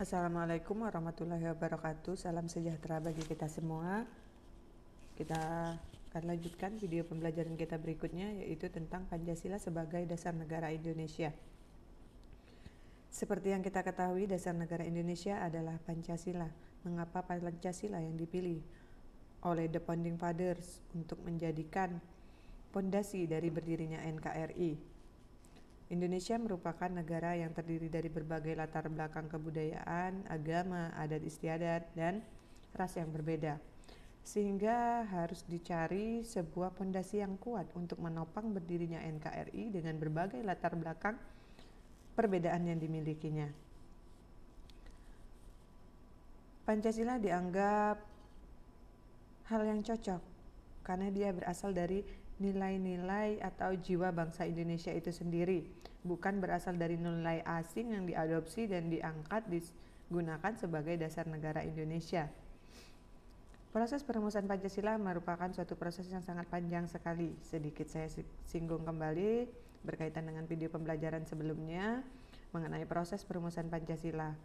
Assalamualaikum warahmatullahi wabarakatuh. Salam sejahtera bagi kita semua. Kita akan lanjutkan video pembelajaran kita berikutnya, yaitu tentang Pancasila sebagai dasar negara Indonesia. Seperti yang kita ketahui, dasar negara Indonesia adalah Pancasila. Mengapa Pancasila yang dipilih oleh The Founding Fathers untuk menjadikan pondasi dari berdirinya NKRI? Indonesia merupakan negara yang terdiri dari berbagai latar belakang kebudayaan, agama, adat istiadat, dan ras yang berbeda. Sehingga harus dicari sebuah pondasi yang kuat untuk menopang berdirinya NKRI dengan berbagai latar belakang perbedaan yang dimilikinya. Pancasila dianggap hal yang cocok karena dia berasal dari nilai-nilai atau jiwa bangsa Indonesia itu sendiri, bukan berasal dari nilai asing yang diadopsi dan diangkat digunakan sebagai dasar negara Indonesia. Proses perumusan Pancasila merupakan suatu proses yang sangat panjang sekali. Sedikit saya singgung kembali berkaitan dengan video pembelajaran sebelumnya mengenai proses perumusan Pancasila.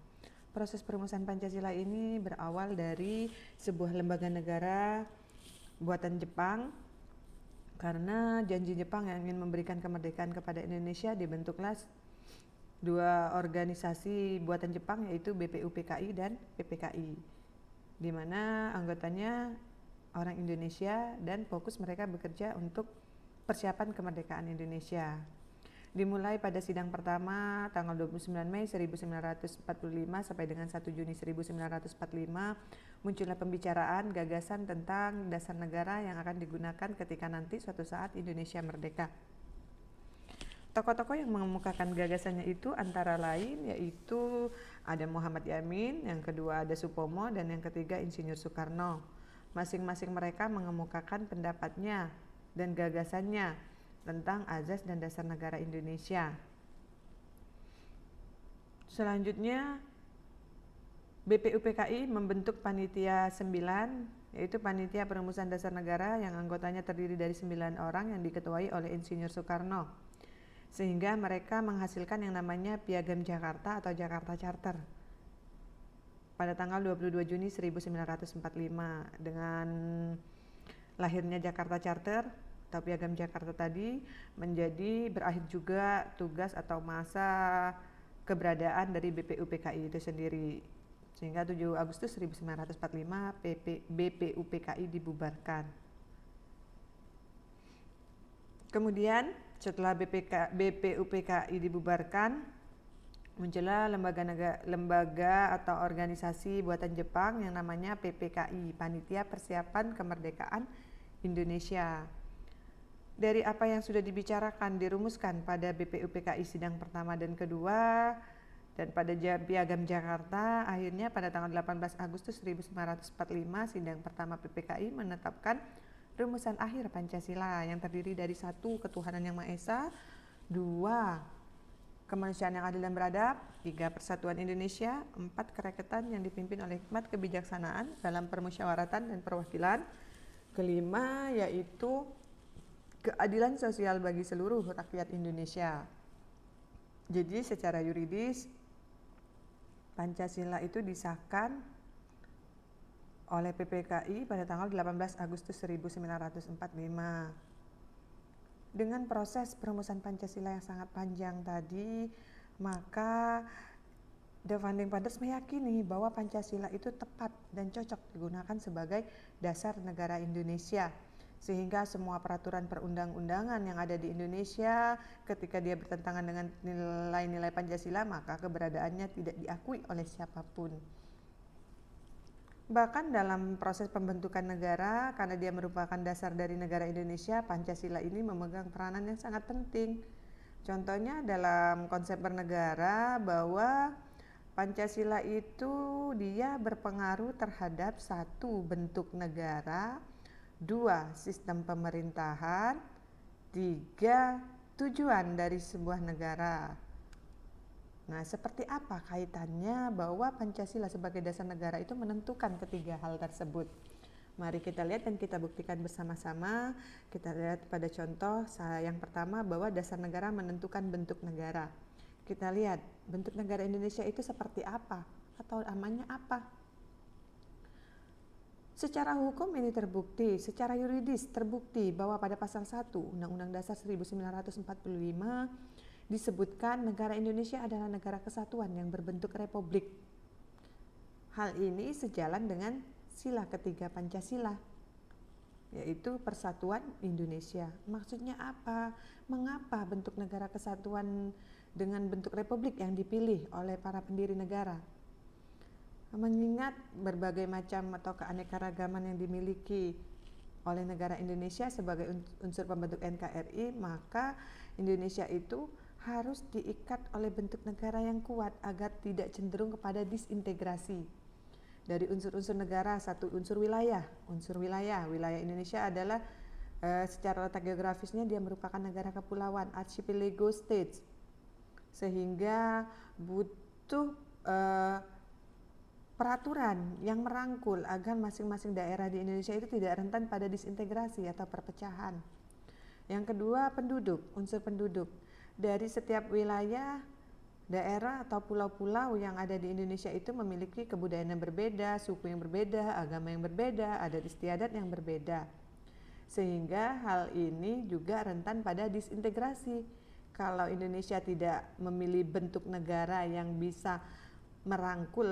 Proses perumusan Pancasila ini berawal dari sebuah lembaga negara buatan Jepang. Karena janji Jepang yang ingin memberikan kemerdekaan kepada Indonesia, dibentuklah dua organisasi buatan Jepang, yaitu BPUPKI dan PPKI, di mana anggotanya orang Indonesia dan fokus mereka bekerja untuk persiapan kemerdekaan Indonesia. Dimulai pada sidang pertama tanggal 29 Mei 1945 sampai dengan 1 Juni 1945, muncullah pembicaraan gagasan tentang dasar negara yang akan digunakan ketika nanti suatu saat Indonesia merdeka. Tokoh-tokoh yang mengemukakan gagasannya itu antara lain yaitu ada Muhammad Yamin, yang kedua ada Supomo, dan yang ketiga Insinyur Soekarno. Masing-masing mereka mengemukakan pendapatnya dan gagasannya tentang azas dan dasar negara Indonesia. Selanjutnya BPUPKI membentuk panitia 9, yaitu panitia perumusan dasar negara yang anggotanya terdiri dari 9 orang yang diketuai oleh Insinyur Soekarno, sehingga mereka menghasilkan yang namanya Piagam Jakarta atau Jakarta Charter pada tanggal 22 Juni 1945. Dengan lahirnya Jakarta Charter atau Piagam Jakarta tadi, menjadi berakhir juga tugas atau masa keberadaan dari BPUPKI itu sendiri, sehingga 7 Agustus 1945 BPUPKI dibubarkan. Kemudian setelah BPUPKI dibubarkan, muncullah lembaga atau organisasi buatan Jepang yang namanya PPKI, Panitia Persiapan Kemerdekaan Indonesia. Dari apa yang sudah dibicarakan, dirumuskan pada BPUPKI sidang pertama dan kedua, dan pada Piagam Jakarta, akhirnya pada tanggal 18 Agustus 1945 sidang pertama PPKI menetapkan rumusan akhir Pancasila yang terdiri dari 1. Ketuhanan Yang Maha Esa, 2. Kemanusiaan yang adil dan beradab, 3. Persatuan Indonesia, 4. Kerakyatan yang dipimpin oleh hikmat kebijaksanaan dalam permusyawaratan dan perwakilan, kelima yaitu keadilan sosial bagi seluruh rakyat Indonesia. Jadi secara yuridis Pancasila itu disahkan oleh PPKI pada tanggal 18 Agustus 1945. Dengan proses perumusan Pancasila yang sangat panjang tadi, maka The Founding Fathers meyakini bahwa Pancasila itu tepat dan cocok digunakan sebagai dasar negara Indonesia, sehingga semua peraturan perundang-undangan yang ada di Indonesia ketika dia bertentangan dengan nilai-nilai Pancasila, maka keberadaannya tidak diakui oleh siapapun. Bahkan dalam proses pembentukan negara, karena dia merupakan dasar dari negara Indonesia, Pancasila ini memegang peranan yang sangat penting. Contohnya dalam konsep bernegara, bahwa Pancasila itu dia berpengaruh terhadap 1. Bentuk negara, 2. Sistem pemerintahan, 3. Tujuan dari sebuah negara. Nah, seperti apa kaitannya bahwa Pancasila sebagai dasar negara itu menentukan ketiga hal tersebut? Mari kita lihat dan kita buktikan bersama-sama. Kita lihat pada contoh yang pertama, bahwa dasar negara menentukan bentuk negara. Kita lihat bentuk negara Indonesia itu seperti apa. atau namanya apa? Secara hukum ini terbukti, secara yuridis terbukti bahwa pada pasal 1 Undang-Undang Dasar 1945 disebutkan negara Indonesia adalah negara kesatuan yang berbentuk republik. Hal ini sejalan dengan sila ketiga Pancasila, yaitu Persatuan Indonesia. Maksudnya apa? Mengapa bentuk negara kesatuan dengan bentuk republik yang dipilih oleh para pendiri negara? Mengingat berbagai macam atau keanekaragaman yang dimiliki oleh negara Indonesia sebagai unsur pembentuk NKRI, maka Indonesia itu harus diikat oleh bentuk negara yang kuat agar tidak cenderung kepada disintegrasi. Dari unsur-unsur negara, satu unsur wilayah. Wilayah Indonesia adalah secara letak geografisnya dia merupakan negara kepulauan, archipelago states, sehingga butuh peraturan yang merangkul agar masing-masing daerah di Indonesia itu tidak rentan pada disintegrasi atau perpecahan. Yang kedua, penduduk, unsur penduduk. Dari setiap wilayah, daerah atau pulau-pulau yang ada di Indonesia itu memiliki kebudayaan yang berbeda, suku yang berbeda, agama yang berbeda, adat istiadat yang berbeda. Sehingga hal ini juga rentan pada disintegrasi. Kalau Indonesia tidak memilih bentuk negara yang bisa merangkul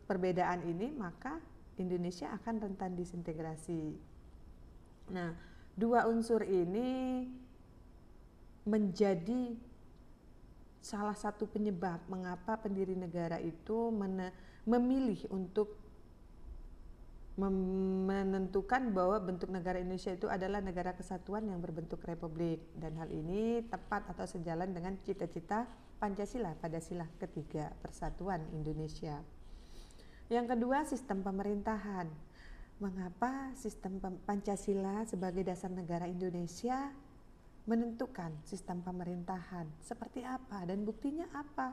perbedaan ini, maka Indonesia akan rentan disintegrasi. Nah, dua unsur ini menjadi salah satu penyebab mengapa pendiri negara itu memilih untuk menentukan bahwa bentuk negara Indonesia itu adalah negara kesatuan yang berbentuk republik, dan hal ini tepat atau sejalan dengan cita-cita Pancasila pada sila ketiga Persatuan Indonesia. Yang kedua, sistem pemerintahan. Mengapa sistem Pancasila sebagai dasar negara Indonesia menentukan sistem pemerintahan seperti apa dan buktinya apa?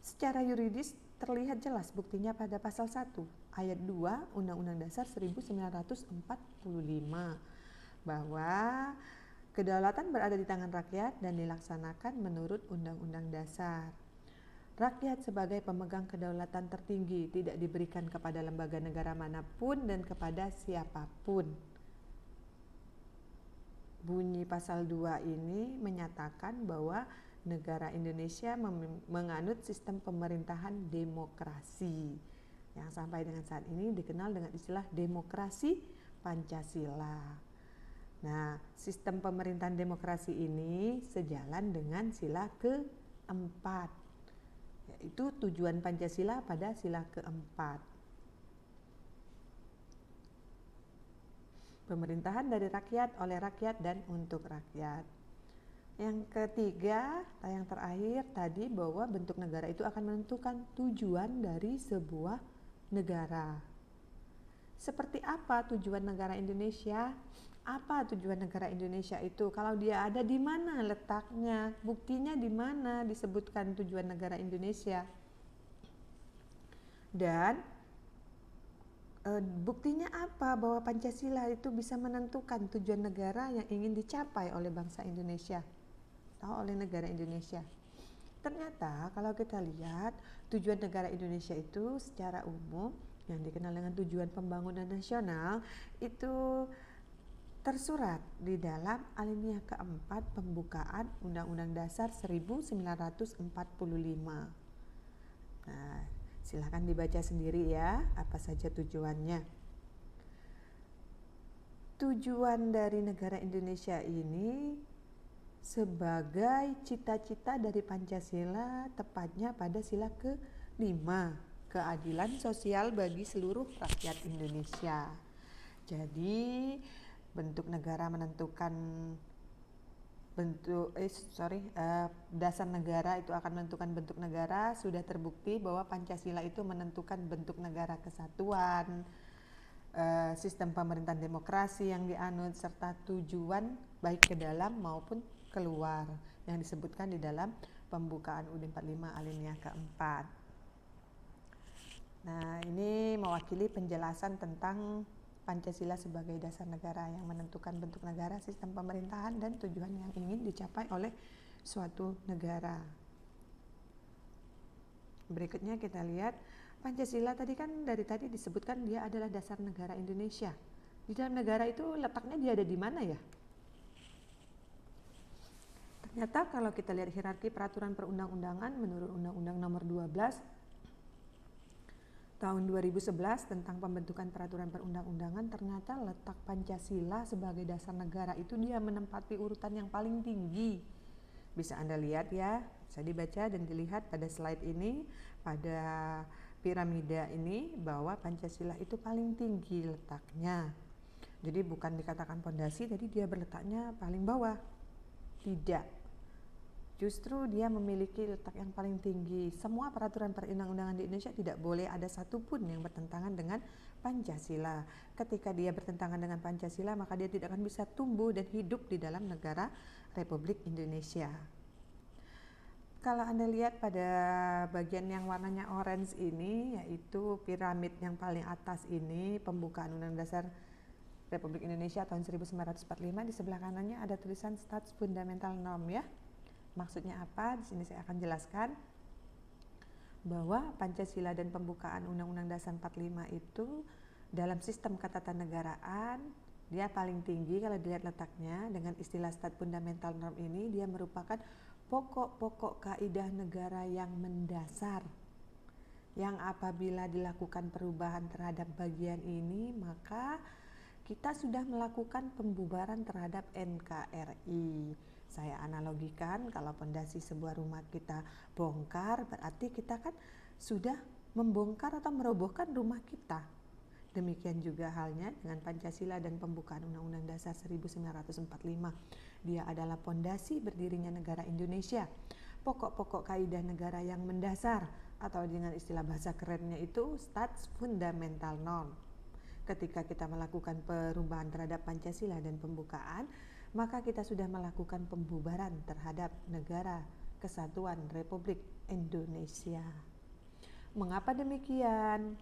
Secara yuridis terlihat jelas buktinya pada pasal 1 ayat 2 Undang-Undang Dasar 1945 bahwa kedaulatan berada di tangan rakyat dan dilaksanakan menurut Undang-Undang Dasar. Rakyat sebagai pemegang kedaulatan tertinggi tidak diberikan kepada lembaga negara manapun dan kepada siapapun. Bunyi pasal 2 ini menyatakan bahwa negara Indonesia menganut sistem pemerintahan demokrasi yang sampai dengan saat ini dikenal dengan istilah demokrasi Pancasila. Nah, sistem pemerintahan demokrasi ini sejalan dengan sila keempat, yaitu tujuan Pancasila pada sila keempat. Pemerintahan dari rakyat, oleh rakyat, dan untuk rakyat. Yang ketiga, yang terakhir tadi, bahwa bentuk negara itu akan menentukan tujuan dari sebuah negara. Seperti apa tujuan negara Indonesia? Apa tujuan negara Indonesia itu? Kalau dia ada di mana letaknya? Buktinya di mana disebutkan tujuan negara Indonesia? Dan buktinya apa bahwa Pancasila itu bisa menentukan tujuan negara yang ingin dicapai oleh bangsa Indonesia atau oleh negara Indonesia? Ternyata kalau kita lihat tujuan negara Indonesia itu secara umum yang dikenal dengan tujuan pembangunan nasional itu tersurat di dalam alinea keempat pembukaan Undang-Undang Dasar 1945. Nah, silakan dibaca sendiri ya, apa saja tujuannya. Tujuan dari negara Indonesia ini sebagai cita-cita dari Pancasila, tepatnya pada sila ke-5, keadilan sosial bagi seluruh rakyat Indonesia. Jadi, bentuk negara menentukan dasar negara itu akan menentukan bentuk negara. Sudah terbukti bahwa Pancasila itu menentukan bentuk negara kesatuan, sistem pemerintahan demokrasi yang dianut, serta tujuan baik ke dalam maupun keluar yang disebutkan di dalam pembukaan UUD 45 alinea keempat. Nah, ini mewakili penjelasan tentang Pancasila sebagai dasar negara yang menentukan bentuk negara, sistem pemerintahan, dan tujuan yang ingin dicapai oleh suatu negara. Berikutnya kita lihat Pancasila tadi kan dari tadi disebutkan dia adalah dasar negara Indonesia. Di dalam negara itu letaknya dia ada di mana ya? Ternyata kalau kita lihat hierarki peraturan perundang-undangan menurut Undang-Undang Nomor 12 Tahun 2011 tentang pembentukan peraturan perundang-undangan, ternyata letak Pancasila sebagai dasar negara itu dia menempati urutan yang paling tinggi. Bisa Anda lihat ya, bisa dibaca dan dilihat pada slide ini, pada piramida ini, bahwa Pancasila itu paling tinggi letaknya. Jadi bukan dikatakan pondasi, jadi dia berletaknya paling bawah. Tidak. Justru dia memiliki letak yang paling tinggi. Semua peraturan perundang-undangan di Indonesia tidak boleh ada satupun yang bertentangan dengan Pancasila. Ketika dia bertentangan dengan Pancasila, maka dia tidak akan bisa tumbuh dan hidup di dalam negara Republik Indonesia. Kalau Anda lihat pada bagian yang warnanya orange ini, yaitu piramid yang paling atas ini, pembukaan Undang-Undang Dasar Republik Indonesia tahun 1945, di sebelah kanannya ada tulisan Stats Fundamental Norm ya. Maksudnya apa? Di sini saya akan jelaskan bahwa Pancasila dan pembukaan Undang-Undang Dasar 45 itu dalam sistem ketatanegaraan dia paling tinggi kalau dilihat letaknya. Dengan istilah Stat Fundamental Norm ini, dia merupakan pokok-pokok kaidah negara yang mendasar, yang apabila dilakukan perubahan terhadap bagian ini, maka kita sudah melakukan pembubaran terhadap NKRI. Saya analogikan, kalau pondasi sebuah rumah kita bongkar, berarti kita kan sudah membongkar atau merobohkan rumah kita. Demikian juga halnya dengan Pancasila dan pembukaan Undang-Undang Dasar 1945. Dia adalah pondasi berdirinya negara Indonesia. Pokok-pokok kaidah negara yang mendasar, atau dengan istilah bahasa kerennya itu Stats Fundamental Norm. Ketika kita melakukan perubahan terhadap Pancasila dan pembukaan, maka kita sudah melakukan pembubaran terhadap negara Kesatuan Republik Indonesia. Mengapa demikian?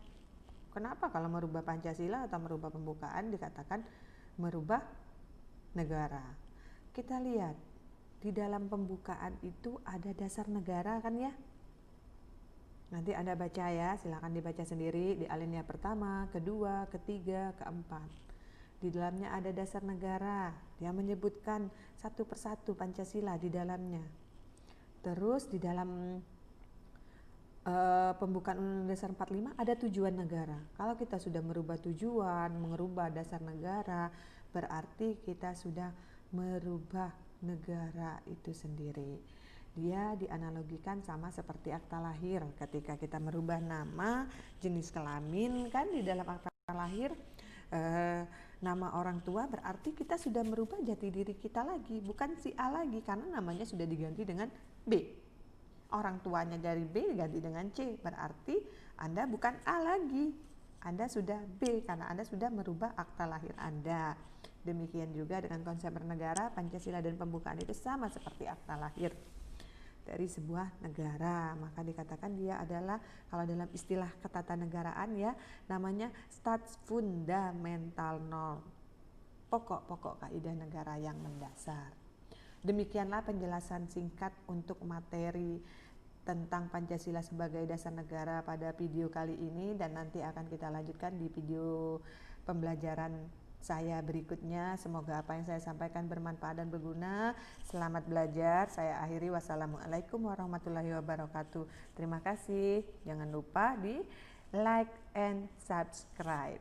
Kenapa kalau merubah Pancasila atau merubah pembukaan dikatakan merubah negara? Kita lihat di dalam pembukaan itu ada dasar negara kan ya? Nanti Anda baca ya, silakan dibaca sendiri di alinea pertama, kedua, ketiga, keempat. Di dalamnya ada dasar negara, dia menyebutkan satu persatu Pancasila di dalamnya. Terus di dalam pembukaan Undang-Undang Dasar 45 ada tujuan negara. Kalau kita sudah merubah tujuan, merubah dasar negara, berarti kita sudah merubah negara itu sendiri. Dia dianalogikan sama seperti akta lahir. Ketika kita merubah nama, jenis kelamin kan di dalam akta lahir, nama orang tua, berarti kita sudah merubah jati diri kita lagi, bukan si A lagi, karena namanya sudah diganti dengan B. Orang tuanya dari B diganti dengan C, berarti Anda bukan A lagi, Anda sudah B karena Anda sudah merubah akta lahir Anda. Demikian juga dengan konsep bernegara, Pancasila dan pembukaan itu sama seperti akta lahir dari sebuah negara. Maka dikatakan dia adalah, kalau dalam istilah ketatanegaraan ya, namanya Stats Fundamental Norm, pokok-pokok kaidah negara yang mendasar. Demikianlah penjelasan singkat untuk materi tentang Pancasila sebagai dasar negara pada video kali ini, dan nanti akan kita lanjutkan di video pembelajaran saya berikutnya. Semoga apa yang saya sampaikan bermanfaat dan berguna. Selamat belajar. Saya akhiri. Wassalamualaikum warahmatullahi wabarakatuh. Terima kasih. Jangan lupa di like and subscribe.